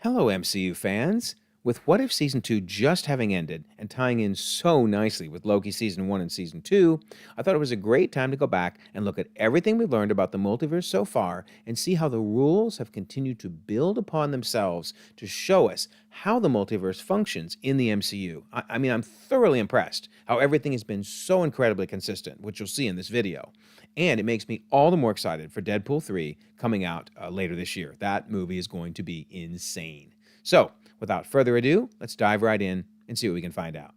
Hello, MCU fans! With What If Season 2 just having ended and tying in so nicely with Loki Season 1 and Season 2, I thought it was a great time to go back and look at everything we've learned about the multiverse so far and see how the rules have continued to build upon themselves to show us how the multiverse functions in the MCU. I mean, I'm thoroughly impressed how everything has been so incredibly consistent, which you'll see in this video. And it makes me all the more excited for Deadpool 3 coming out later this year. That movie is going to be insane. So, without further ado, let's dive right in and see what we can find out.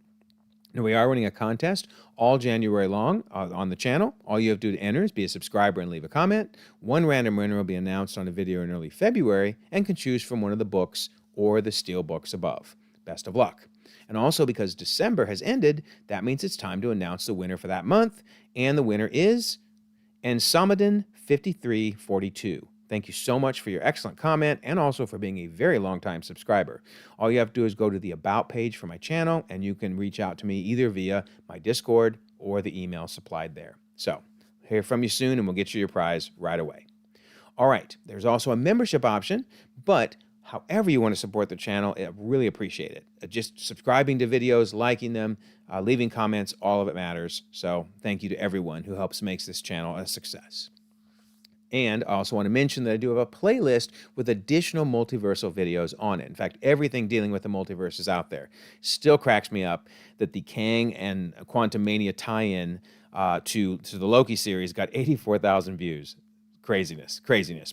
Now, we are running a contest all January long on the channel. All you have to do to enter is be a subscriber and leave a comment. One random winner will be announced on a video in early February and can choose from one of the books or the steel books above. Best of luck. And also, because December has ended, that means it's time to announce the winner for that month. And the winner is Ensamadin 5342. Thank you so much for your excellent comment and also for being a very long-time subscriber. All you have to do is go to the About page for my channel, and you can reach out to me either via my Discord or the email supplied there. So, hear from you soon, and we'll get you your prize right away. All right, there's also a membership option, but however you want to support the channel, I really appreciate it. Just subscribing to videos, liking them, leaving comments, all of it matters. So thank you to everyone who helps make this channel a success. And I also want to mention that I do have a playlist with additional multiversal videos on it. In fact, everything dealing with the multiverse is out there. Still cracks me up that the Kang and Quantum Mania tie-in to the Loki series got 84,000 views. Craziness.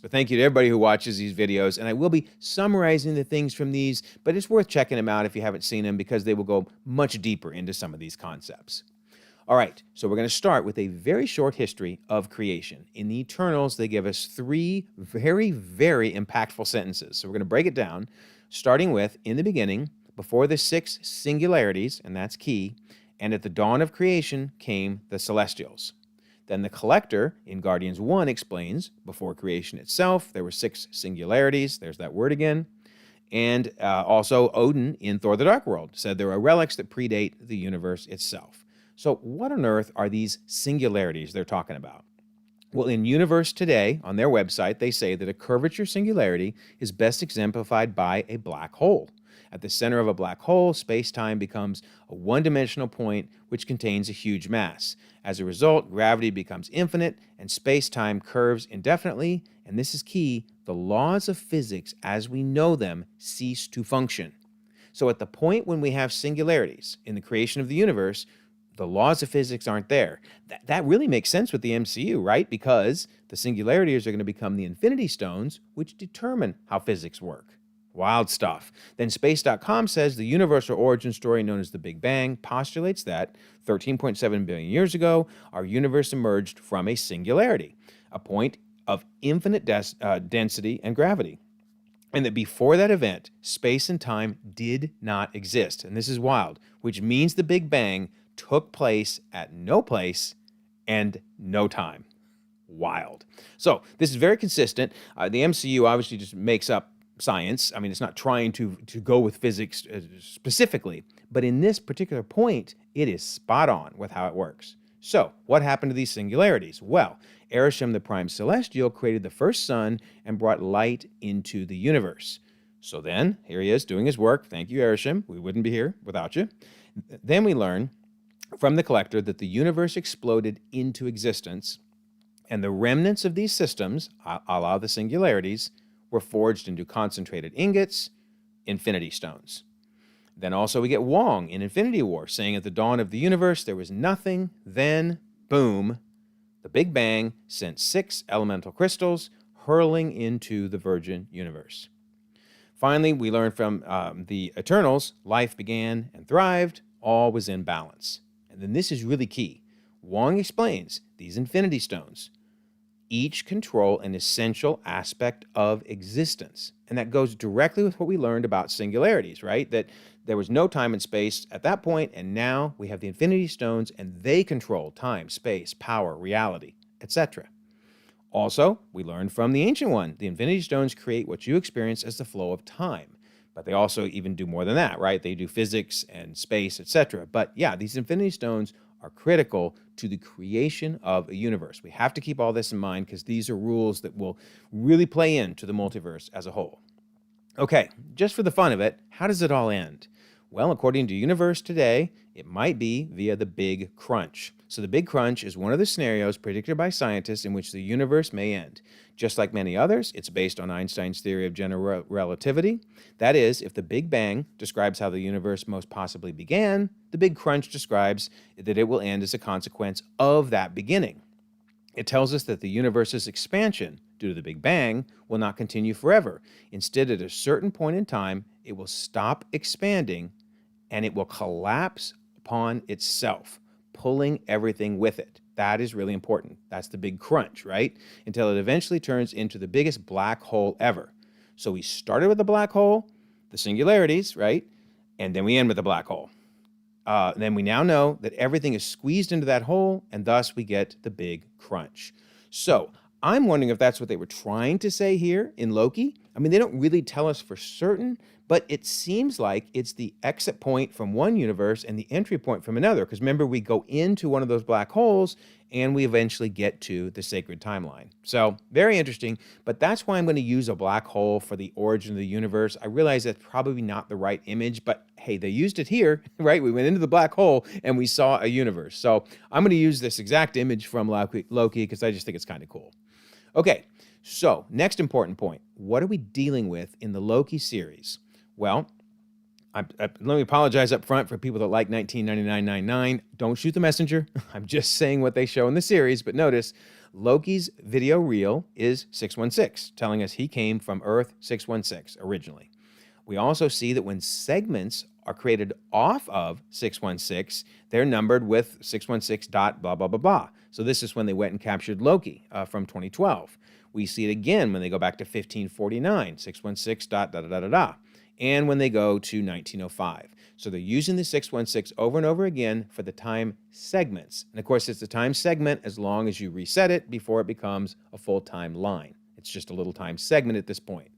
But thank you to everybody who watches these videos, and I will be summarizing the things from these, but it's worth checking them out if you haven't seen them because they will go much deeper into some of these concepts. All right, so we're going to start with a very short history of creation. In the Eternals, they give us three very, very impactful sentences. So we're going to break it down, starting with, in the beginning, before the six singularities, and that's key, and at the dawn of creation came the Celestials. Then the Collector in Guardians 1 explains, before creation itself, there were six singularities. There's that word again. And also Odin in Thor the Dark World said there are relics that predate the universe itself. So what on earth are these singularities they're talking about? Well, in Universe Today, on their website, they say that a curvature singularity is best exemplified by a black hole. At the center of a black hole, space-time becomes a one-dimensional point which contains a huge mass. As a result, gravity becomes infinite and space-time curves indefinitely, and this is key, the laws of physics as we know them cease to function. So at the point when we have singularities in the creation of the universe, the laws of physics aren't there. That really makes sense with the MCU, right? Because the singularities are going to become the Infinity Stones, which determine how physics work. Wild stuff. Then Space.com says the universal origin story known as the Big Bang postulates that 13.7 billion years ago, our universe emerged from a singularity, a point of infinite density and gravity. And that before that event, space and time did not exist. And this is wild, which means the Big Bang took place at no place and no time. Wild. So this is very consistent. The MCU obviously just makes up science. I mean, it's not trying to go with physics specifically, but in this particular point, it is spot on with how it works. So what happened to these singularities? Well, Arishem, the prime celestial, created the first sun and brought light into the universe. So then, here he is doing his work. Thank you, Arishem. We wouldn't be here without you. Then we learn from the Collector that the universe exploded into existence, and the remnants of these systems, a la the singularities, were forged into concentrated ingots, Infinity Stones. Then also we get Wong in Infinity War saying at the dawn of the universe there was nothing, then, boom, the Big Bang sent 6 elemental crystals hurling into the virgin universe. Finally, we learn from the Eternals, life began and thrived, all was in balance. And then this is really key. Wong explains these Infinity Stones each control an essential aspect of existence. And that goes directly with what we learned about singularities, right? That there was no time and space at that point, and now we have the Infinity Stones, and they control time, space, power, reality, etc. Also, we learned from the Ancient One, the Infinity Stones create what you experience as the flow of time. But they also even do more than that, right? They do physics and space, etc. But yeah, these Infinity Stones are critical to the creation of a universe. We have to keep all this in mind because these are rules that will really play into the multiverse as a whole. Okay, just for the fun of it, how does it all end? Well, according to Universe Today, it might be via the Big Crunch. So, the Big Crunch is one of the scenarios predicted by scientists in which the universe may end. Just like many others, it's based on Einstein's theory of general relativity. That is, if the Big Bang describes how the universe most possibly began, the Big Crunch describes that it will end as a consequence of that beginning. It tells us that the universe's expansion, due to the Big Bang, will not continue forever. Instead, at a certain point in time, it will stop expanding and it will collapse upon itself, pulling everything with it. That is really important. That's the Big Crunch, right? Until it eventually turns into the biggest black hole ever. So we started with the black hole, the singularities, right? And then we end with the black hole. Then we now know that everything is squeezed into that hole, and thus we get the Big Crunch. So I'm wondering if that's what they were trying to say here in Loki. I mean, they don't really tell us for certain, but it seems like it's the exit point from one universe and the entry point from another. Because remember, we go into one of those black holes and we eventually get to the sacred timeline. So very interesting, but that's why I'm going to use a black hole for the origin of the universe. I realize that's probably not the right image, but hey, they used it here, right? We went into the black hole and we saw a universe. So I'm going to use this exact image from Loki because I just think it's kind of cool. Okay, so next important point. What are we dealing with in the Loki series? Well, let me apologize up front for people that like 1999-99. Don't shoot the messenger. I'm just saying what they show in the series, but notice Loki's video reel is 616, telling us he came from Earth 616 originally. We also see that when segments are created off of 616, they're numbered with 616 dot blah, blah, blah, blah. So this is when they went and captured Loki from 2012. We see it again when they go back to 1549, 616 dot da da da da da. And when they go to 1905. So they're using the 616 over and over again for the time segments. And of course, it's a time segment as long as you reset it before it becomes a full-time line. It's just a little time segment at this point.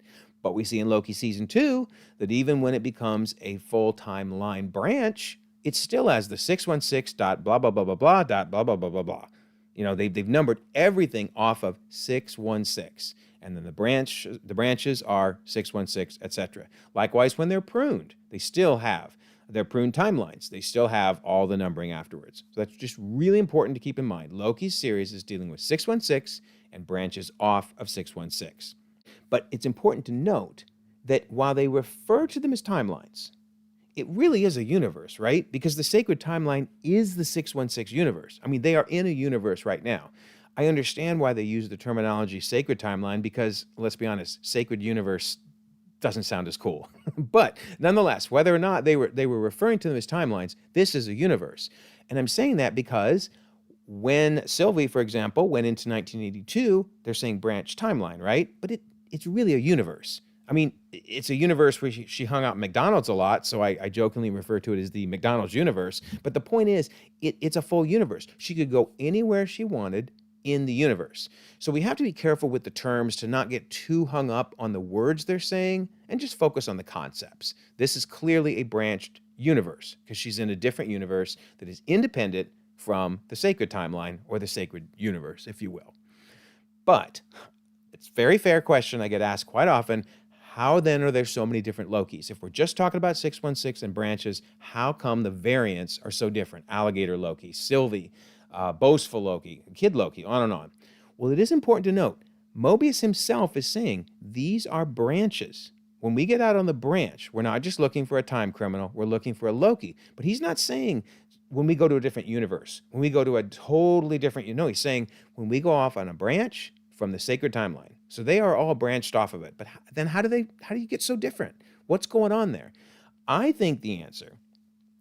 But we see in Loki season 2 that even when it becomes a full-time line branch, it still has the 616 dot blah, blah, blah, blah, blah, dot blah, blah, blah, blah, blah. You know, they've numbered everything off of 616. And then the branches are 616, etc. Likewise, when they're pruned, they still have their pruned timelines. They still have all the numbering afterwards. So that's just really important to keep in mind. Loki's series is dealing with 616 and branches off of 616. But it's important to note that while they refer to them as timelines, it really is a universe, right? Because the sacred timeline is the 616 universe. I mean, they are in a universe right now. I understand why they use the terminology sacred timeline because, let's be honest, sacred universe doesn't sound as cool. But nonetheless, whether or not they were referring to them as timelines, this is a universe. And I'm saying that because when Sylvie, for example, went into 1982, they're saying branch timeline, right? But it's really a universe. I mean, it's a universe where she hung out at McDonald's a lot, so I jokingly refer to it as the McDonald's universe. But the point is, it's a full universe. She could go anywhere she wanted in the universe. So we have to be careful with the terms to not get too hung up on the words they're saying and just focus on the concepts. This is clearly a branched universe because she's in a different universe that is independent from the sacred timeline or the sacred universe, if you will. But it's a very fair question I get asked quite often. How then are there so many different Lokis? If we're just talking about 616 and branches, how come the variants are so different? Alligator Loki, Sylvie, boastful Loki, kid Loki, on and on. Well, it is important to note, Mobius himself is saying these are branches. When we get out on the branch, we're not just looking for a time criminal, we're looking for a Loki. But he's not saying when we go to a different universe, when we go to a totally different, he's saying when we go off on a branch from the sacred timeline. So they are all branched off of it. But then how do you get so different? What's going on there? I think the answer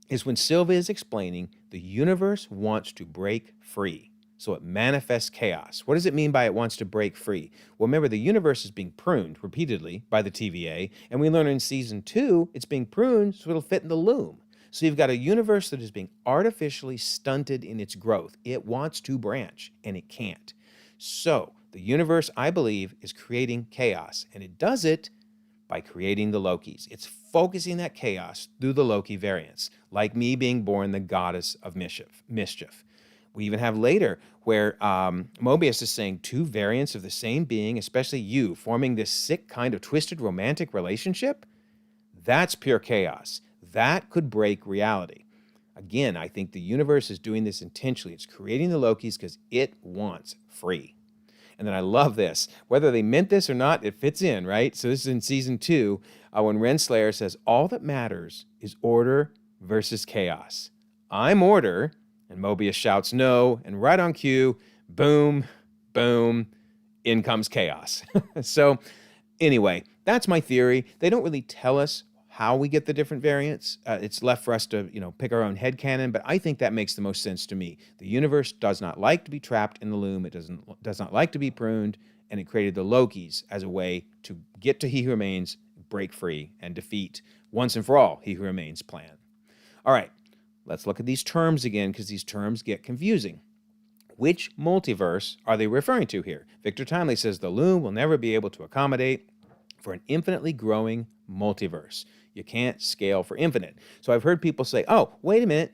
is when Sylvia is explaining the universe wants to break free. So it manifests chaos. What does it mean by it wants to break free? Well, remember, the universe is being pruned repeatedly by the TVA, and we learn in season 2, it's being pruned so it'll fit in the loom. So you've got a universe that is being artificially stunted in its growth. It wants to branch, and it can't. So the universe, I believe, is creating chaos, and it does it by creating the Lokis. It's focusing that chaos through the Loki variants, like me being born the goddess of mischief. We even have later where Mobius is saying two variants of the same being, especially you, forming this sick kind of twisted romantic relationship. That's pure chaos. That could break reality. Again, I think the universe is doing this intentionally. It's creating the Lokis because it wants free. And then I love this. Whether they meant this or not, it fits in, right? So this is in season 2 when Renslayer says, all that matters is order versus chaos. I'm order. And Mobius shouts no. And right on cue, boom, boom, in comes chaos. So anyway, that's my theory. They don't really tell us how we get the different variants. It's left for us to, pick our own headcanon, but I think that makes the most sense to me. The universe does not like to be trapped in the loom. It does not like to be pruned, and it created the Lokis as a way to get to He Who Remains, break free, and defeat once and for all He Who Remains plan. All right, let's look at these terms again because these terms get confusing. Which multiverse are they referring to here? Victor Timely says the loom will never be able to accommodate for an infinitely growing multiverse. You can't scale for infinite. So I've heard people say, oh, wait a minute.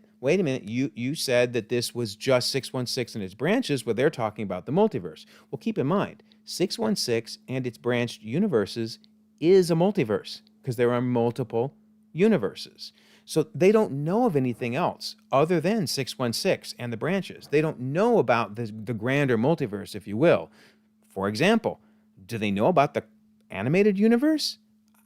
You said that this was just 616 and its branches, but they're talking about the multiverse. Well, keep in mind, 616 and its branched universes is a multiverse because there are multiple universes. So they don't know of anything else other than 616 and the branches. They don't know about the grander multiverse, if you will. For example, do they know about the animated universe?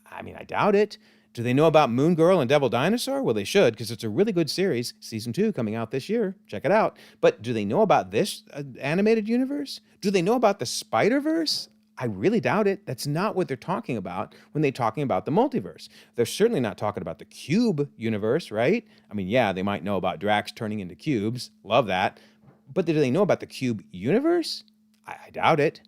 I mean, I doubt it. Do they know about Moon Girl and Devil Dinosaur? Well, they should, because it's a really good series. Season 2 coming out this year. Check it out. But do they know about this animated universe? Do they know about the Spider-Verse? I really doubt it. That's not what they're talking about when they're talking about the multiverse. They're certainly not talking about the cube universe, right? I mean, yeah, they might know about Drax turning into cubes. Love that. But do they know about the cube universe? I doubt it.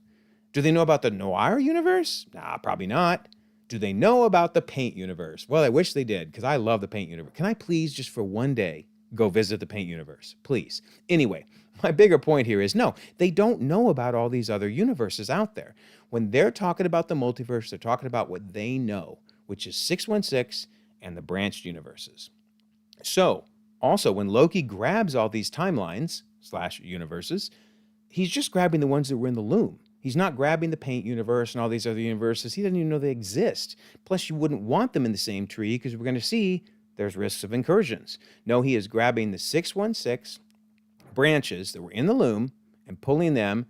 Do they know about the noir universe? Nah, probably not. Do they know about the Paint universe? Well, I wish they did, because I love the Paint universe. Can I please, just for one day, go visit the Paint universe? Please. Anyway, my bigger point here is, no, they don't know about all these other universes out there. When they're talking about the multiverse, they're talking about what they know, which is 616 and the branched universes. So, also, when Loki grabs all these timelines / universes, he's just grabbing the ones that were in the loom. He's not grabbing the Paint universe and all these other universes. He doesn't even know they exist. Plus, you wouldn't want them in the same tree because we're going to see there's risks of incursions. No, he is grabbing the 616 branches that were in the loom and pulling them,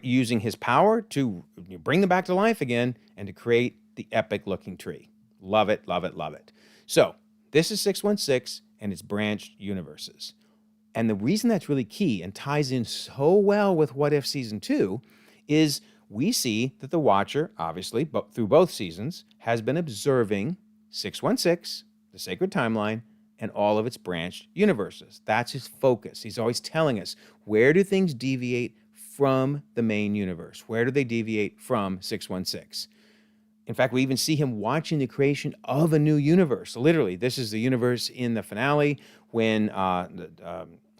using his power to bring them back to life again and to create the epic-looking tree. Love it, love it, love it. So, this is 616 and its branched universes. And the reason that's really key and ties in so well with What If Season 2 is we see that the Watcher, obviously, but through both seasons, has been observing 616, the sacred timeline, and all of its branched universes. That's his focus. He's always telling us, where do things deviate from the main universe? Where do they deviate from 616? In fact, we even see him watching the creation of a new universe. Literally, this is the universe in the finale when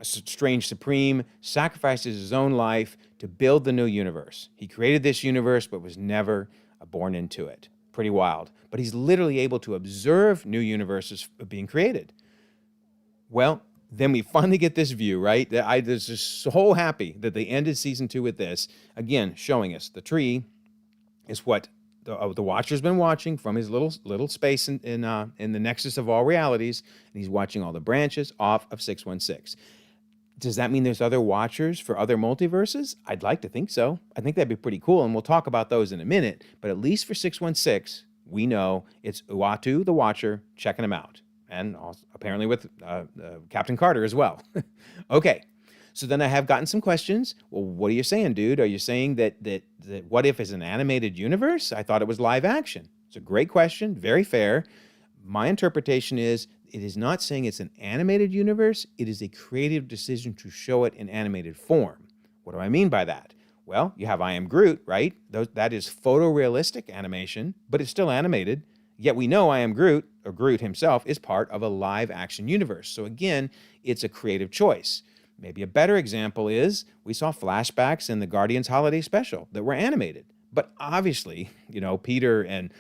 Strange Supreme sacrifices his own life to build the new universe. He created this universe but was never born into it. Pretty wild. But he's literally able to observe new universes being created. Well, then we finally get this view, right? I was just so happy that they ended season 2 with this. Again, showing us the tree is what the Watcher's been watching from his little space in the nexus of all realities, and he's watching all the branches off of 616. Does that mean there's other Watchers for other multiverses? I'd like to think so. I think that'd be pretty cool, and we'll talk about those in a minute. But at least for 616, we know it's Uatu, the Watcher, checking him out. And also, apparently with Captain Carter as well. Okay, so then I have gotten some questions. Well, what are you saying, dude? Are you saying that What If is an animated universe? I thought it was live action. It's a great question, very fair. My interpretation is it is not saying it's an animated universe. It is a creative decision to show it in animated form. What do I mean by that? Well, you have I Am Groot, right? That is photorealistic animation, but it's still animated. Yet we know I Am Groot, or Groot himself, is part of a live-action universe. So again, it's a creative choice. Maybe a better example is we saw flashbacks in the Guardians Holiday Special that were animated. But obviously, Peter and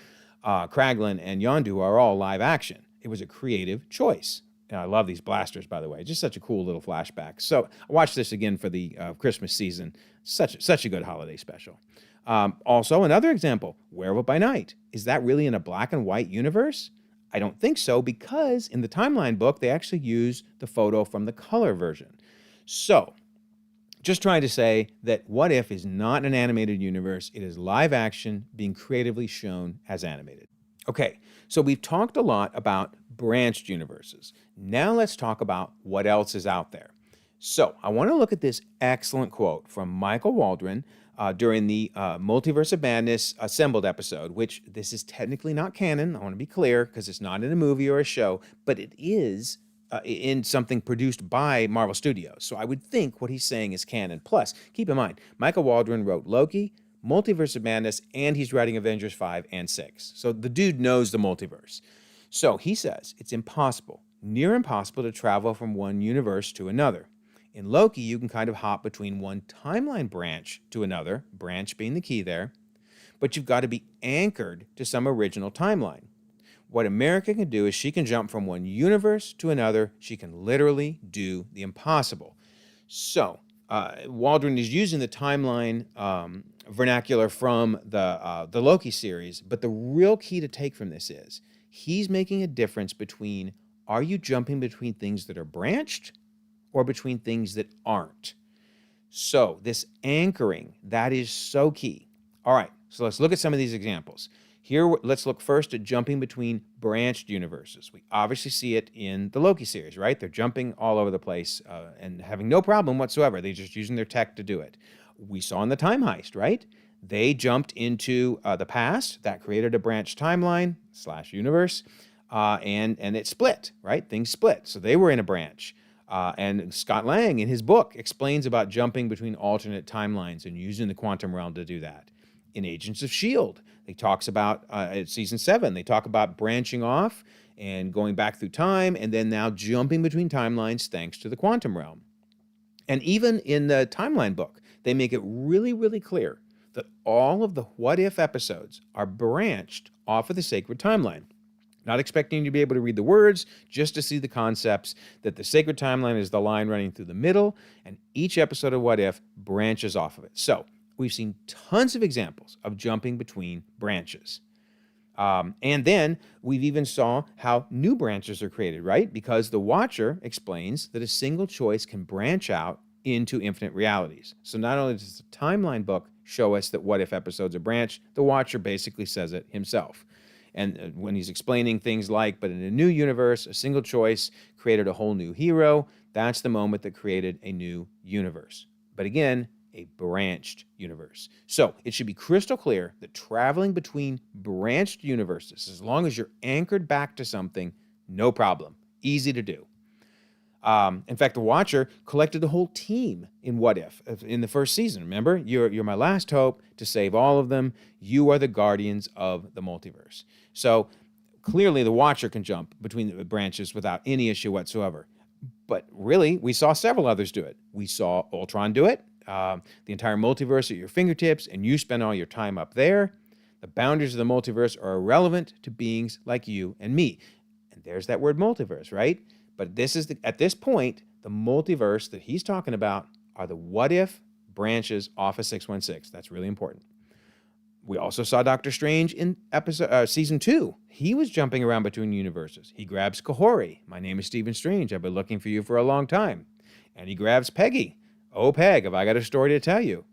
Kraglin and Yondu are all live action. It was a creative choice. And I love these blasters, by the way. Just such a cool little flashback. So I watched this again for the Christmas season. Such a good holiday special. Also, another example, Werewolf by Night. Is that really in a black and white universe? I don't think so, because in the timeline book, they actually use the photo from the color version. So, just trying to say that What If is not an animated universe. It is live action being creatively shown as animated. Okay, so we've talked a lot about branched universes. Now let's talk about what else is out there. So I want to look at this excellent quote from Michael Waldron during the Multiverse of Madness Assembled episode, which this is technically not canon. I want to be clear because it's not in a movie or a show, but it is in something produced by Marvel Studios. So I would think what he's saying is canon. Plus, keep in mind, Michael Waldron wrote Loki, Multiverse of Madness, and he's writing Avengers 5 and 6. So the dude knows the multiverse. So he says it's impossible, near impossible to travel from one universe to another. In Loki, you can kind of hop between one timeline branch to another, branch being the key there, but you've got to be anchored to some original timeline. What America can do is she can jump from one universe to another. She can literally do the impossible. So Waldron is using the timeline vernacular from the Loki series, but the real key to take from this is he's making a difference between, are you jumping between things that are branched or between things that aren't? So this anchoring, that is so key. All right, so let's look at some of these examples. Here, let's look first at jumping between branched universes. We obviously see it in the Loki series, right? They're jumping all over the place and having no problem whatsoever. They're just using their tech to do it. We saw in the Time Heist, right? They jumped into the past. That created a branched timeline / universe, and it split, right? Things split. So they were in a branch. And Scott Lang, in his book, explains about jumping between alternate timelines and using the quantum realm to do that. In Agents of S.H.I.E.L.D., he talks about, season 7, they talk about branching off and going back through time, and then now jumping between timelines thanks to the quantum realm. And even in the timeline book, they make it really, really clear that all of the What If episodes are branched off of the sacred timeline. Not expecting you to be able to read the words, just to see the concepts, that the sacred timeline is the line running through the middle, and each episode of What If branches off of it. So we've seen tons of examples of jumping between branches. And then we've even saw how new branches are created, right? Because the Watcher explains that a single choice can branch out into infinite realities. So not only does the timeline book show us that What If episodes are branched, the Watcher basically says it himself. And when he's explaining things like, but in a new universe, a single choice created a whole new hero, that's the moment that created a new universe. But again, a branched universe. So it should be crystal clear that traveling between branched universes, as long as you're anchored back to something, no problem. Easy to do. In fact, the Watcher collected the whole team in What If in the first season. Remember, you're my last hope to save all of them. You are the guardians of the multiverse. So clearly the Watcher can jump between the branches without any issue whatsoever. But really, we saw several others do it. We saw Ultron do it. The entire multiverse at your fingertips, and you spend all your time up there. The boundaries of the multiverse are irrelevant to beings like you and me. And there's that word multiverse, right? But this is at this point, the multiverse that he's talking about are the What If branches off of 616. That's really important. We also saw Doctor Strange in season 2. He was jumping around between universes. He grabs Kahori. My name is Stephen Strange. I've been looking for you for a long time. And he grabs Peggy. Oh, Peg, have I got a story to tell you?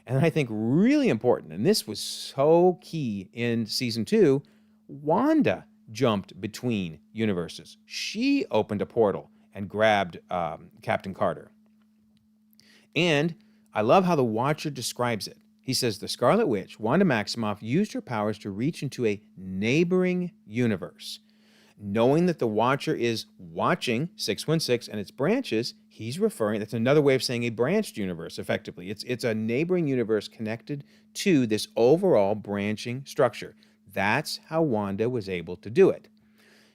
And I think really important, and this was so key in season 2, Wanda jumped between universes. She opened a portal and grabbed Captain Carter. And I love how the Watcher describes it. He says the Scarlet Witch, Wanda Maximoff, used her powers to reach into a neighboring universe. Knowing that the Watcher is watching 616 and its branches, he's referring, that's another way of saying a branched universe, effectively. It's a neighboring universe connected to this overall branching structure. That's how Wanda was able to do it.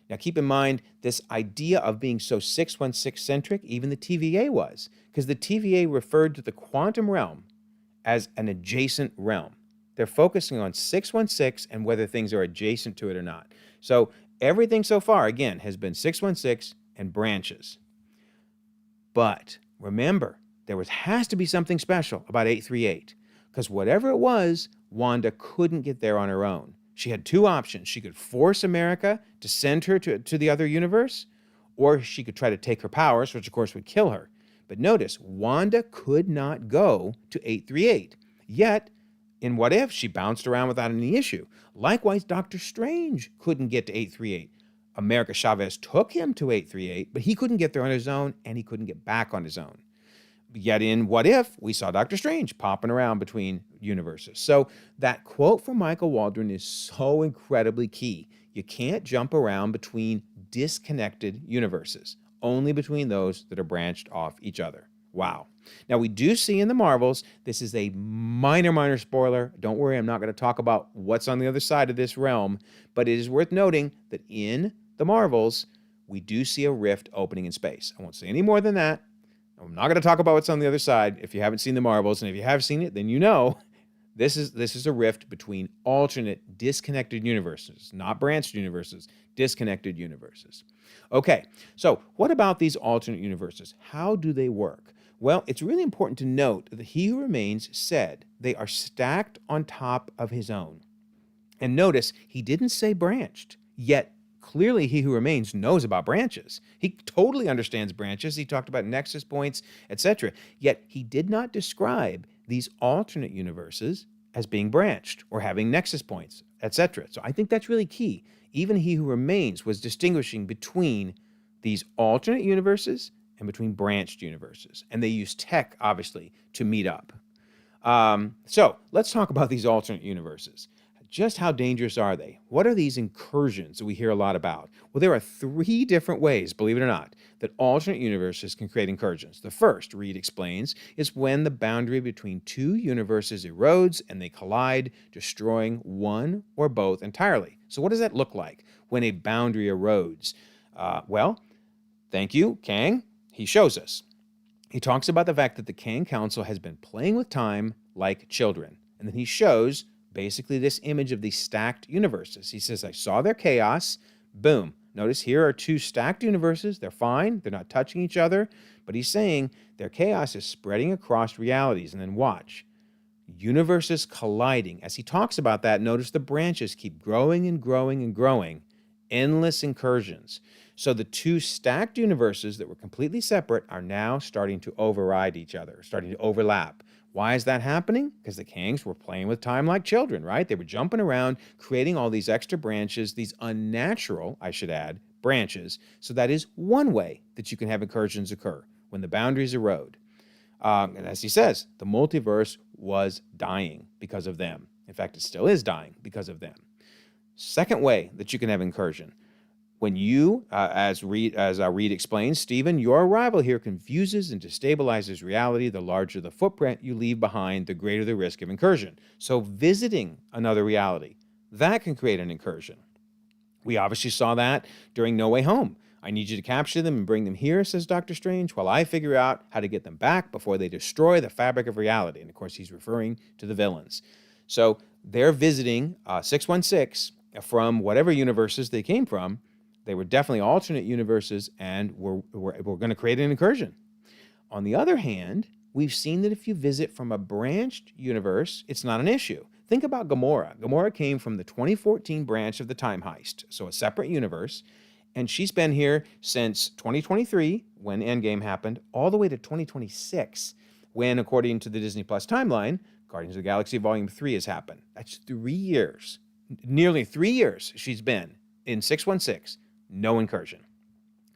Now, keep in mind, this idea of being so 616-centric, even the TVA was, because the TVA referred to the quantum realm as an adjacent realm. They're focusing on 616 and whether things are adjacent to it or not. So everything so far, again, has been 616 and branches. But remember, has to be something special about 838, because whatever it was, Wanda couldn't get there on her own. She had two options. She could force America to send her to the other universe, or she could try to take her powers, which of course would kill her. But notice, Wanda could not go to 838. Yet, in What If, she bounced around without any issue. Likewise, Doctor Strange couldn't get to 838. America Chavez took him to 838, but he couldn't get there on his own, and he couldn't get back on his own. Yet in What If, we saw Doctor Strange popping around between universes. So that quote from Michael Waldron is so incredibly key. You can't jump around between disconnected universes, only between those that are branched off each other. Wow. Now, we do see in the Marvels, this is a minor spoiler. Don't worry, I'm not going to talk about what's on the other side of this realm, but it is worth noting that in the Marvels, we do see a rift opening in space. I won't say any more than that. I'm not going to talk about what's on the other side if you haven't seen the Marvels, and if you have seen it, then you know this is a rift between alternate disconnected universes, not branched universes, disconnected universes. Okay, so what about these alternate universes? How do they work? Well, it's really important to note that He Who Remains said they are stacked on top of His own. And notice, he didn't say branched, yet clearly He Who Remains knows about branches. He totally understands branches. He talked about nexus points, etc. Yet he did not describe these alternate universes as being branched or having nexus points, etc. So I think that's really key. Even He Who Remains was distinguishing between these alternate universes and between branched universes. And they use tech, obviously, to meet up. So let's talk about these alternate universes. Just how dangerous are they? What are these incursions that we hear a lot about? Well, there are 3 different ways, believe it or not, that alternate universes can create incursions. The first, Reed explains, is when the boundary between 2 universes erodes and they collide, destroying one or both entirely. So what does that look like when a boundary erodes? Well, thank you, Kang. He shows us. He talks about the fact that the Kang Council has been playing with time like children. And then he shows basically this image of these stacked universes. He says, I saw their chaos. Boom. Notice here are 2 stacked universes. They're fine. They're not touching each other. But he's saying their chaos is spreading across realities. And then watch. Universes colliding. As he talks about that, notice the branches keep growing and growing and growing. Endless incursions. So the 2 stacked universes that were completely separate are now starting to override each other, starting to overlap. Why is that happening? Because the Kangs were playing with time like children, right? They were jumping around, creating all these extra branches, these unnatural, I should add, branches. So that is one way that you can have incursions occur, when the boundaries erode. And as he says, the multiverse was dying because of them. In fact, it still is dying because of them. Second way that you can have incursion. When you, as Reed explains, Stephen, your arrival here confuses and destabilizes reality. The larger the footprint you leave behind, the greater the risk of incursion. So visiting another reality, that can create an incursion. We obviously saw that during No Way Home. I need you to capture them and bring them here, says Doctor Strange, while I figure out how to get them back before they destroy the fabric of reality. And of course, he's referring to the villains. So they're visiting 616 from whatever universes they came from. They were definitely alternate universes and we're going to create an incursion. On the other hand, we've seen that if you visit from a branched universe, it's not an issue. Think about Gamora. Gamora came from the 2014 branch of the Time Heist, so a separate universe, and she's been here since 2023, when Endgame happened, all the way to 2026, when, according to the Disney Plus timeline, Guardians of the Galaxy Volume 3 has happened. That's 3 years. Nearly 3 years she's been in 616. No incursion.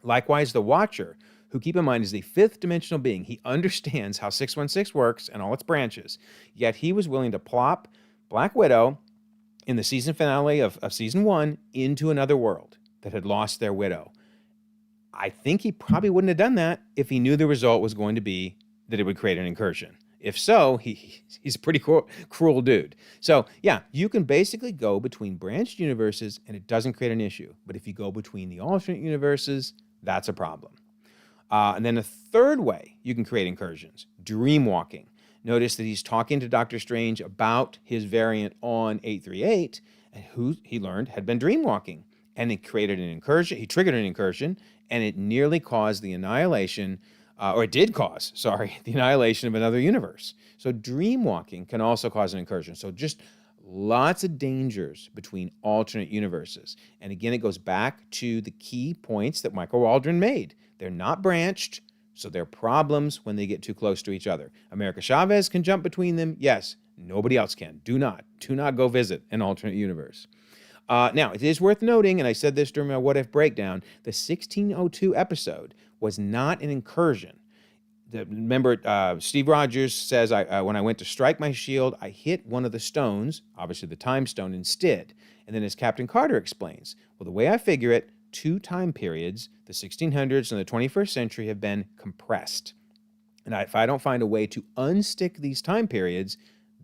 Likewise, the Watcher, who, keep in mind, is the 5th dimensional being. He understands how 616 works and all its branches. Yet he was willing to plop Black Widow in the season finale of season 1 into another world that had lost their widow. I think he probably wouldn't have done that if he knew the result was going to be that it would create an incursion. If so, he's a pretty cruel dude. So, yeah, you can basically go between branched universes and it doesn't create an issue. But if you go between the alternate universes, that's a problem. And then a third way you can create incursions, dream walking. Notice that he's talking to Doctor Strange about his variant on 838, and who he learned had been dream walking. and it created an incursion. He triggered an incursion, and it nearly caused the annihilation, or it did cause, sorry, the annihilation of another universe. So dreamwalking can also cause an incursion. So just lots of dangers between alternate universes. And again, it goes back to the key points that Michael Waldron made. They're not branched, so there are problems when they get too close to each other. America Chavez can jump between them. Yes, nobody else can. Do not go visit an alternate universe. Now, it is worth noting, and I said this during my What If breakdown, the 1602 episode was not an incursion. Remember, Steve Rogers says, when I went to strike my shield, I hit one of the stones, obviously the time stone, instead. And then as Captain Carter explains, well, the way I figure it, 2 time periods, the 1600s and the 21st century, have been compressed. And if I don't find a way to unstick these time periods,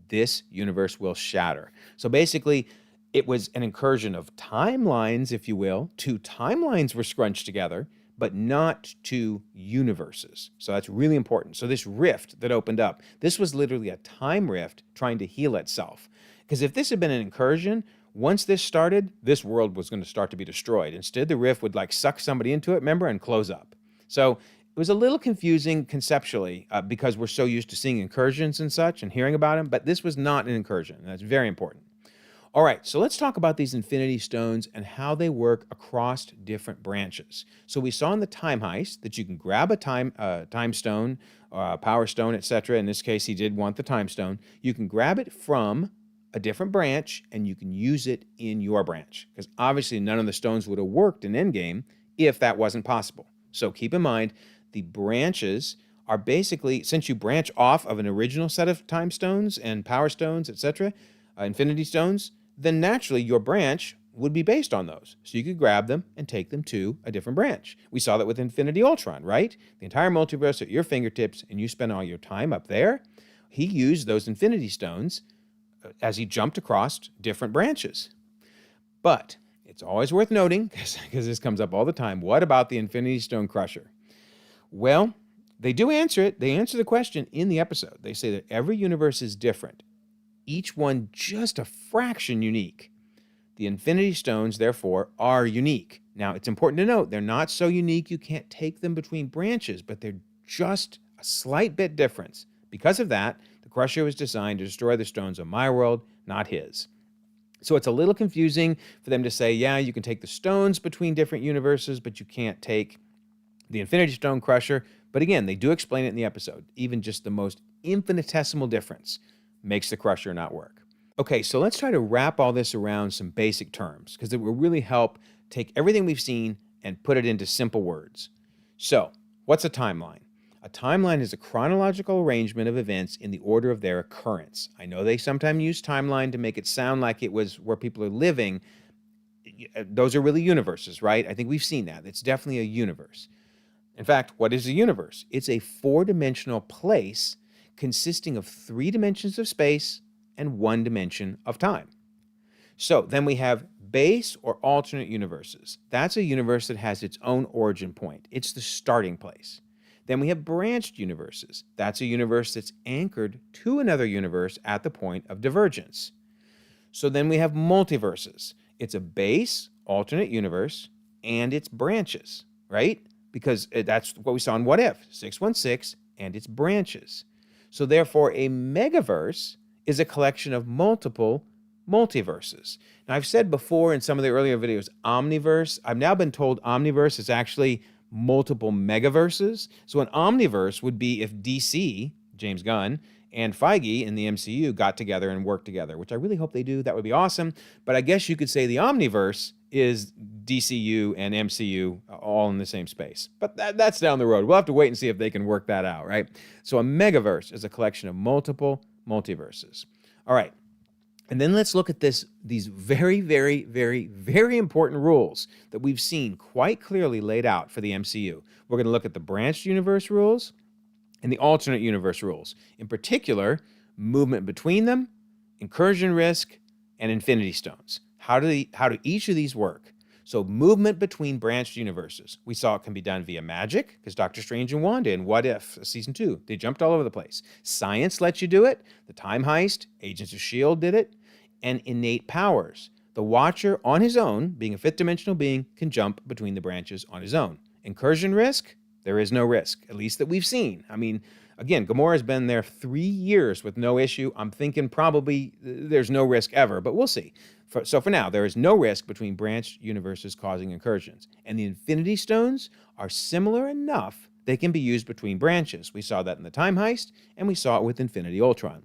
this universe will shatter. So basically, it was an incursion of timelines, if you will. 2 timelines were scrunched together, but not 2 universes. So that's really important. So this rift that opened up, this was literally a time rift trying to heal itself. Because if this had been an incursion, once this started, this world was going to start to be destroyed. Instead, the rift would like suck somebody into it, remember, and close up. So it was a little confusing conceptually because we're so used to seeing incursions and such and hearing about them, but this was not an incursion. And that's very important. All right, so let's talk about these Infinity Stones and how they work across different branches. So we saw in the Time Heist that you can grab a time stone, Power Stone, etc. In this case, he did want the Time Stone. You can grab it from a different branch, and you can use it in your branch. Because obviously none of the stones would have worked in Endgame if that wasn't possible. So keep in mind, the branches are basically, since you branch off of an original set of Time Stones and Power Stones, etc., Infinity Stones, then naturally your branch would be based on those. So you could grab them and take them to a different branch. We saw that with Infinity Ultron, right? The entire multiverse at your fingertips, and you spend all your time up there. He used those Infinity Stones as he jumped across different branches. But it's always worth noting, because this comes up all the time, what about the Infinity Stone Crusher? Well, they do answer it. They answer the question in the episode. They say that every universe is different, each one just a fraction unique. The Infinity Stones, therefore, are unique. Now, it's important to note, they're not so unique you can't take them between branches, but they're just a slight bit different. Because of that, the Crusher was designed to destroy the stones of my world, not his. So it's a little confusing for them to say, yeah, you can take the stones between different universes, but you can't take the Infinity Stone Crusher. But again, they do explain it in the episode. Even just the most infinitesimal difference makes the Crusher not work. Okay, so let's try to wrap all this around some basic terms, because it will really help take everything we've seen and put it into simple words. So, what's a timeline? A timeline is a chronological arrangement of events in the order of their occurrence. I know they sometimes use timeline to make it sound like it was where people are living. Those are really universes, right? I think we've seen that. It's definitely a universe. In fact, what is a universe? It's a 4-dimensional place consisting of 3 dimensions of space and 1 dimension of time. So then we have base or alternate universes. That's a universe that has its own origin point. It's the starting place. Then we have branched universes. That's a universe that's anchored to another universe at the point of divergence. So then we have multiverses. It's a base, alternate universe, and its branches, right? Because that's what we saw in What If, 616, and its branches. So therefore, a megaverse is a collection of multiple multiverses. Now, I've said before in some of the earlier videos, omniverse. I've now been told omniverse is actually multiple megaverses. So an omniverse would be if DC, James Gunn, and Feige in the MCU got together and worked together, which I really hope they do. That would be awesome. But I guess you could say the omniverse is DCU and MCU all in the same space. But that's down the road. We'll have to wait and see if they can work that out, right? So a megaverse is a collection of multiple multiverses. All right. And then let's look at these very, very, very, very important rules that we've seen quite clearly laid out for the MCU. We're going to look at the branched universe rules and the alternate universe rules. In particular, movement between them, incursion risk, and Infinity Stones. How do each of these work? So movement between branched universes. We saw it can be done via magic, because Doctor Strange and Wanda in What If, Season 2, they jumped all over the place. Science lets you do it. The Time Heist, Agents of S.H.I.E.L.D. did it. And innate powers. The Watcher on his own, being a fifth dimensional being, can jump between the branches on his own. Incursion risk? There is no risk, at least that we've seen. I mean, again, Gamora's been there 3 years with no issue. I'm thinking probably there's no risk ever, but we'll see. So for now, there is no risk between branched universes causing incursions. And the Infinity Stones are similar enough they can be used between branches. We saw that in the Time Heist, and we saw it with Infinity Ultron.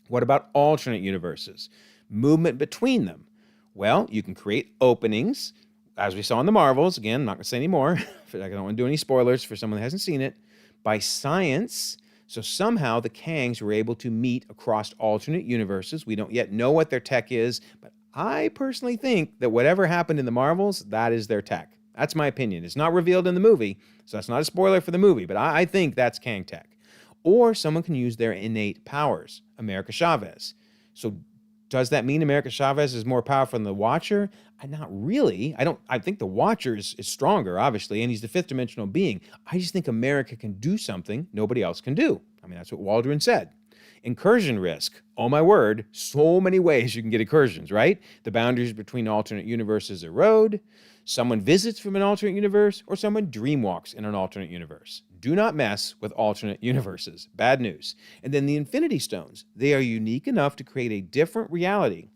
What about alternate universes? Movement between them. Well, you can create openings, as we saw in the Marvels. Again, I'm not going to say any more. I don't want to do any spoilers for someone that hasn't seen it. By science, so somehow the Kangs were able to meet across alternate universes. We don't yet know what their tech is, but I personally think that whatever happened in the Marvels, that is their tech. That's my opinion. It's not revealed in the movie, so that's not a spoiler for the movie, but I think that's Kang tech. Or someone can use their innate powers, America Chavez. So does that mean America Chavez is more powerful than the Watcher? Not really. I think the Watcher is stronger, obviously, and he's the fifth dimensional being. I just think America can do something nobody else can do. I mean, that's what Waldron said. Incursion risk. Oh my word, so many ways you can get incursions, right? The boundaries between alternate universes erode. Someone visits from an alternate universe, or someone dreamwalks in an alternate universe. Do not mess with alternate universes. Bad news. And then the Infinity Stones. They are unique enough to create a different reality.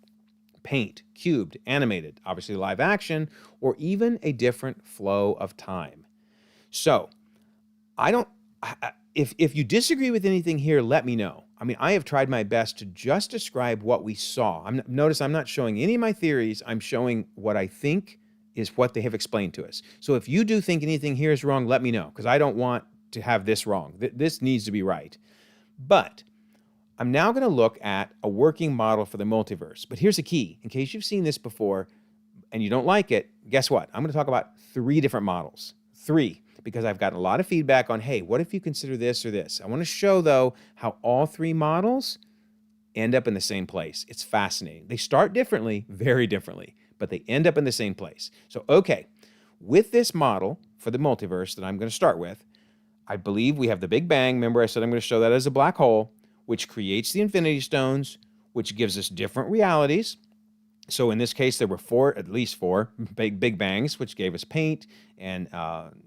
Paint, cubed, animated, obviously live action, or even a different flow of time. So, if you disagree with anything here, let me know. I mean, I have tried my best to just describe what we saw. Notice I'm not showing any of my theories. I'm showing what I think is what they have explained to us. So if you do think anything here is wrong, let me know, because I don't want to have this wrong. This needs to be right. But I'm now going to look at a working model for the multiverse. But here's the key. In case you've seen this before and you don't like it, guess what? I'm going to talk about 3 different models. 3, because I've gotten a lot of feedback on, hey, what if you consider this or this? I want to show, though, how all 3 models end up in the same place. It's fascinating. They start differently, very differently, but they end up in the same place. So, okay, with this model for the multiverse that I'm going to start with, I believe we have the Big Bang. Remember, I said I'm going to show that as a black hole, which creates the Infinity Stones, which gives us different realities. So in this case, there were at least four big bangs, which gave us paint and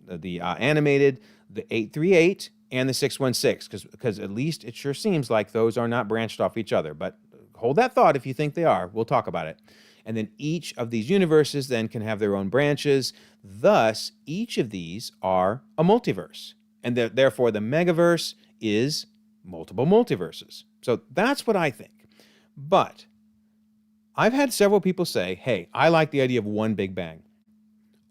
the animated, the 838, and the 616, because at least it sure seems like those are not branched off each other. But hold that thought if you think they are. We'll talk about it. And then each of these universes then can have their own branches. Thus, each of these are a multiverse. And therefore, the megaverse is multiple multiverses. So that's what I think. But I've had several people say, hey, I like the idea of one Big Bang.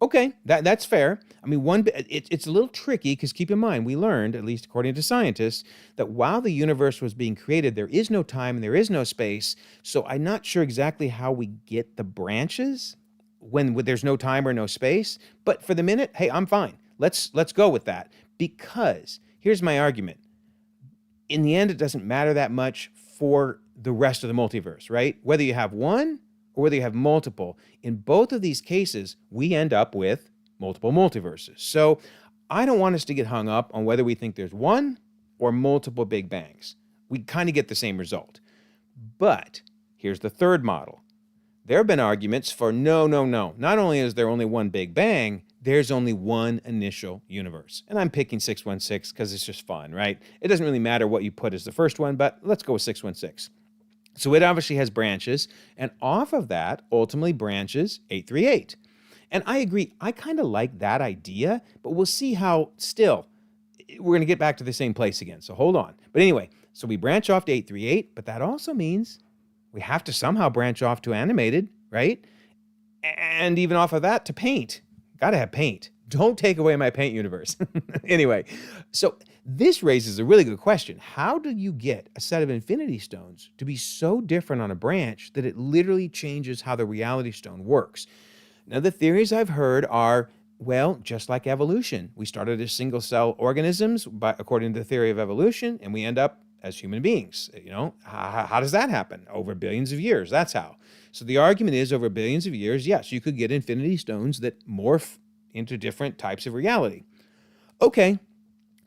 Okay, that's fair. I mean, it's a little tricky because keep in mind, we learned, at least according to scientists, that while the universe was being created, there is no time and there is no space. So I'm not sure exactly how we get the branches when there's no time or no space. But for the minute, hey, I'm fine. Let's go with that, because here's my argument. In the end, it doesn't matter that much for the rest of the multiverse, right? Whether you have one or whether you have multiple, in both of these cases, we end up with multiple multiverses. So I don't want us to get hung up on whether we think there's one or multiple Big Bangs. We kind of get the same result. But here's the third model. There have been arguments for no. Not only is there only one Big Bang, there's only one initial universe. And I'm picking 616 because it's just fun, right? It doesn't really matter what you put as the first one, but let's go with 616. So it obviously has branches, and off of that ultimately branches 838. And I agree, I kind of like that idea, but we'll see how still we're going to get back to the same place again. So hold on. But anyway, so we branch off to 838, but that also means we have to somehow branch off to animated, right? And even off of that to paint. Got to have paint. Don't take away my paint universe. Anyway, so this raises a really good question. How do you get a set of Infinity Stones to be so different on a branch that it literally changes how the Reality Stone works? Now, the theories I've heard are, well, just like evolution. We started as single-cell organisms, according to the theory of evolution, and we end up as human beings. You know, how does that happen? Over billions of years. That's how. So the argument is, over billions of years, yes, you could get Infinity Stones that morph into different types of reality. Okay,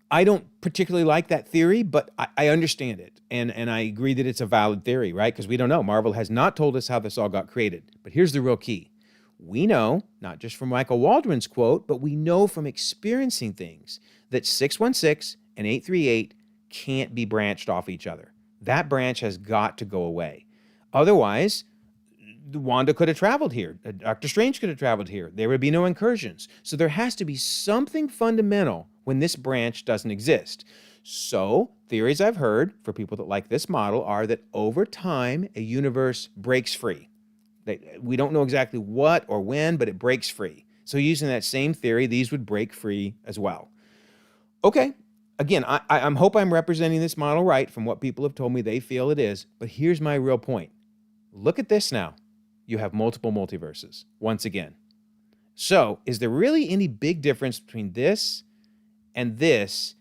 I don't particularly like that theory, but I understand it. And I agree that it's a valid theory, right? Because we don't know. Marvel has not told us how this all got created. But here's the real key. We know, not just from Michael Waldron's quote, but we know from experiencing things that 616 and 838 can't be branched off each other. That branch has got to go away. Otherwise, Wanda could have traveled here. Doctor Strange could have traveled here. There would be no incursions. So there has to be something fundamental when this branch doesn't exist. So theories I've heard for people that like this model are that over time, a universe breaks free. We don't know exactly what or when, but it breaks free. So using that same theory, these would break free as well. Okay, again, I hope I'm representing this model right from what people have told me they feel it is, but here's my real point. Look at this now. You have multiple multiverses, once again. So is there really any big difference between this and this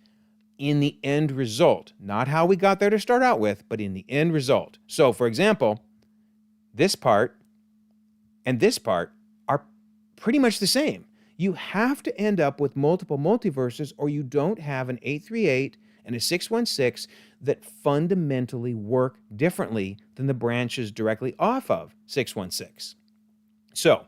in the end result? Not how we got there to start out with, but in the end result. So for example, this part and this part are pretty much the same. You have to end up with multiple multiverses or you don't have an 838 and a 616 that fundamentally work differently than the branches directly off of 616. So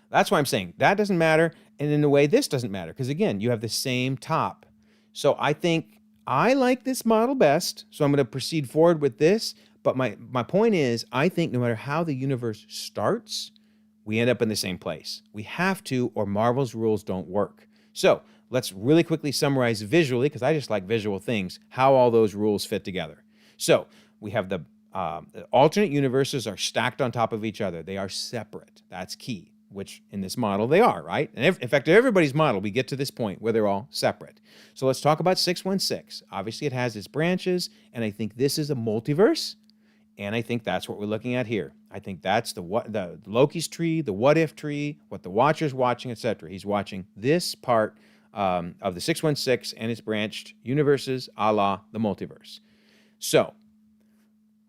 that's why I'm saying that doesn't matter. And in a way, this doesn't matter because, again, you have the same top. So I think I like this model best. So I'm going to proceed forward with this. But my point is, I think no matter how the universe starts, we end up in the same place. We have to, or Marvel's rules don't work. So let's really quickly summarize visually, because I just like visual things, how all those rules fit together. So we have the alternate universes are stacked on top of each other. They are separate. That's key, which in this model they are, right? And in fact, everybody's model, we get to this point where they're all separate. So let's talk about 616. Obviously, it has its branches, and I think this is a multiverse, and I think that's what we're looking at here. I think that's the Loki's tree, the what if tree, what the Watcher's watching, etc. He's watching this part of the 616 and its branched universes, a la the multiverse. So,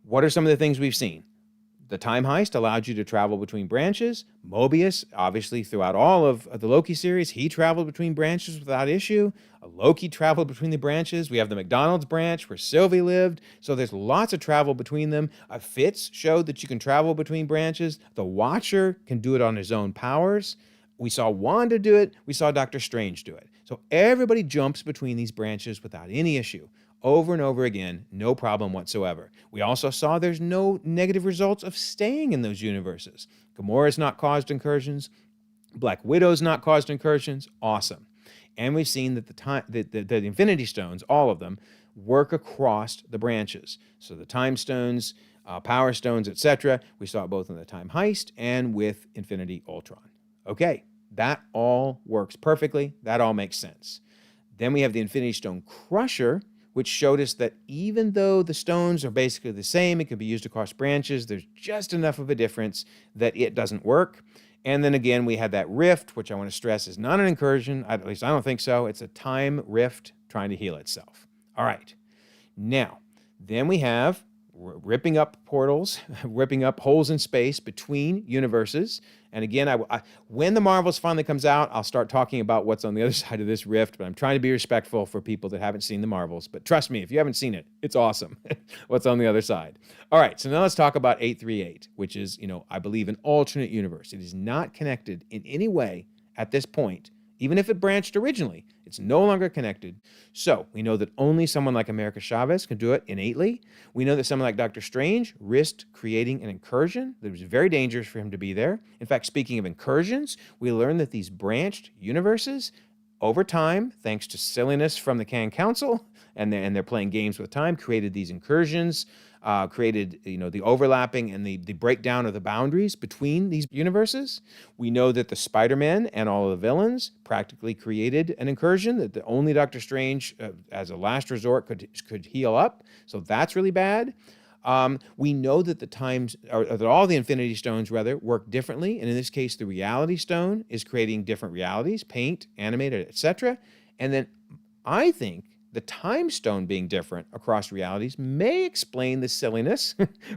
what are some of the things we've seen? The time heist allowed you to travel between branches. Mobius, obviously, throughout all of the Loki series, he traveled between branches without issue. Loki traveled between the branches. We have the McDonald's branch where Sylvie lived. So there's lots of travel between them. Fitz showed that you can travel between branches. The Watcher can do it on his own powers. We saw Wanda do it. We saw Doctor Strange do it. So everybody jumps between these branches without any issue. Over and over again, no problem whatsoever. We also saw there's no negative results of staying in those universes. Gamora's not caused incursions. Black Widow's not caused incursions. Awesome. And we've seen that the Infinity Stones, all of them, work across the branches. So the Time Stones, Power Stones, etc. We saw it both in the Time Heist and with Infinity Ultron. Okay, that all works perfectly. That all makes sense. Then we have the Infinity Stone Crusher, which showed us that even though the stones are basically the same, it could be used across branches, there's just enough of a difference that it doesn't work. And then again, we had that rift, which I want to stress is not an incursion. At least I don't think so. It's a time rift trying to heal itself. All right. Now, then we have ripping up portals, ripping up holes in space between universes. And again, when the Marvels finally comes out, I'll start talking about what's on the other side of this rift, but I'm trying to be respectful for people that haven't seen the Marvels. But trust me, if you haven't seen it, it's awesome what's on the other side. All right, so now let's talk about 838, which is, I believe, an alternate universe. It is not connected in any way at this point. Even if it branched originally, it's no longer connected. So we know that only someone like America Chavez can do it innately. We know that someone like Doctor Strange risked creating an incursion that was very dangerous for him to be there. In fact, speaking of incursions, we learned that these branched universes, over time, thanks to silliness from the Kang Council, and they're playing games with time, created these incursions, created the overlapping and the breakdown of the boundaries between these universes. We know that the Spider-Man and all of the villains practically created an incursion that only Doctor Strange, as a last resort, could heal up. So that's really bad. We know that that all the Infinity Stones, rather, work differently. And in this case, the Reality Stone is creating different realities, paint, animated, etc. And then I think the Time Stone being different across realities may explain the silliness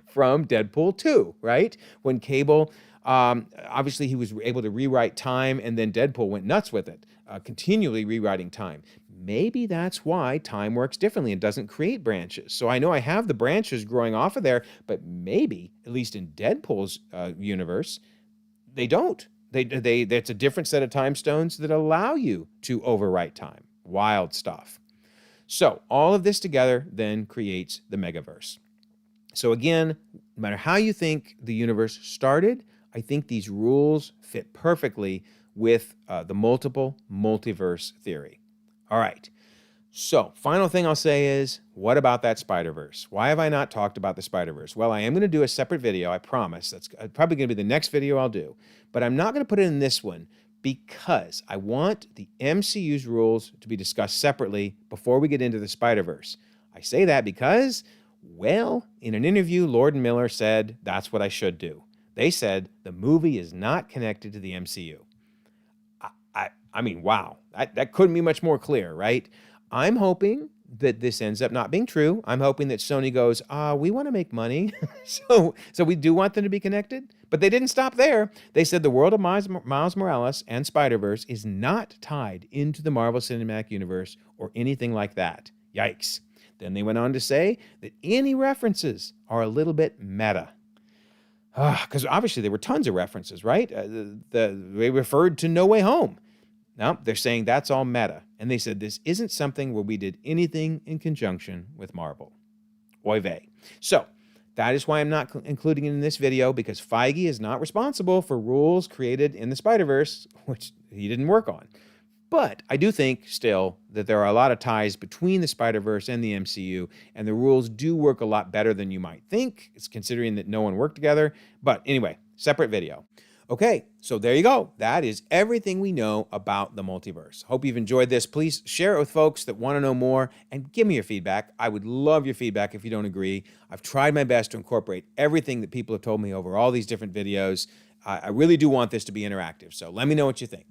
from Deadpool 2, right? When Cable, obviously he was able to rewrite time, and then Deadpool went nuts with it, continually rewriting time. maybe that's why time works differently and doesn't create branches. So I know I have the branches growing off of there, but maybe, at least in Deadpool's universe, they don't. That's a different set of time stones that allow you to overwrite time. Wild stuff. So all of this together then creates the megaverse. So again, no matter how you think the universe started, I think these rules fit perfectly with the multiple multiverse theory. All right. So final thing I'll say is, what about that Spider-Verse? Why have I not talked about the Spider-Verse? Well, I am going to do a separate video, I promise. That's probably going to be the next video I'll do. But I'm not going to put it in this one because I want the MCU's rules to be discussed separately before we get into the Spider-Verse. I say that because, well, in an interview, Lord and Miller said that's what I should do. They said the movie is not connected to the MCU. I mean, wow, that couldn't be much more clear, right? I'm hoping that this ends up not being true. I'm hoping that Sony goes, we want to make money. so we do want them to be connected. But they didn't stop there. They said the world of Miles Morales and Spider-Verse is not tied into the Marvel Cinematic Universe or anything like that. Yikes. Then they went on to say that any references are a little bit meta. Because obviously there were tons of references, right? They referred to No Way Home. No, they're saying that's all meta. And they said this isn't something where we did anything in conjunction with Marvel. Oy vey. So that is why I'm not including it in this video, because Feige is not responsible for rules created in the Spider-Verse, which he didn't work on. But I do think still that there are a lot of ties between the Spider-Verse and the MCU, and the rules do work a lot better than you might think. It's considering that no one worked together. But anyway, separate video. Okay, so there you go. That is everything we know about the multiverse. Hope you've enjoyed this. Please share it with folks that want to know more and give me your feedback. I would love your feedback if you don't agree. I've tried my best to incorporate everything that people have told me over all these different videos. I really do want this to be interactive, so let me know what you think.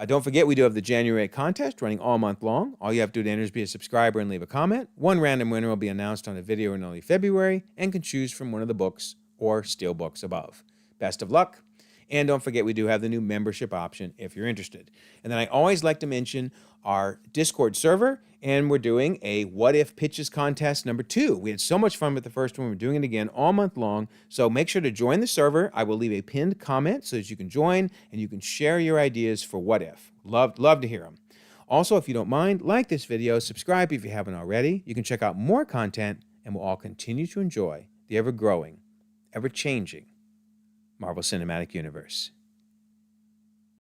Don't forget, we do have the January contest running all month long. All you have to do to enter is be a subscriber and leave a comment. One random winner will be announced on a video in early February and can choose from one of the books or steel books above. Best of luck. And don't forget, we do have the new membership option if you're interested. And then I always like to mention our Discord server, and we're doing a What If Pitches contest number 2. We had so much fun with the first one. We're doing it again all month long. So make sure to join the server. I will leave a pinned comment so that you can join and you can share your ideas for What If. Love to hear them. Also, if you don't mind, like this video, subscribe if you haven't already. You can check out more content, and we'll all continue to enjoy the ever-growing, ever-changing Marvel Cinematic Universe.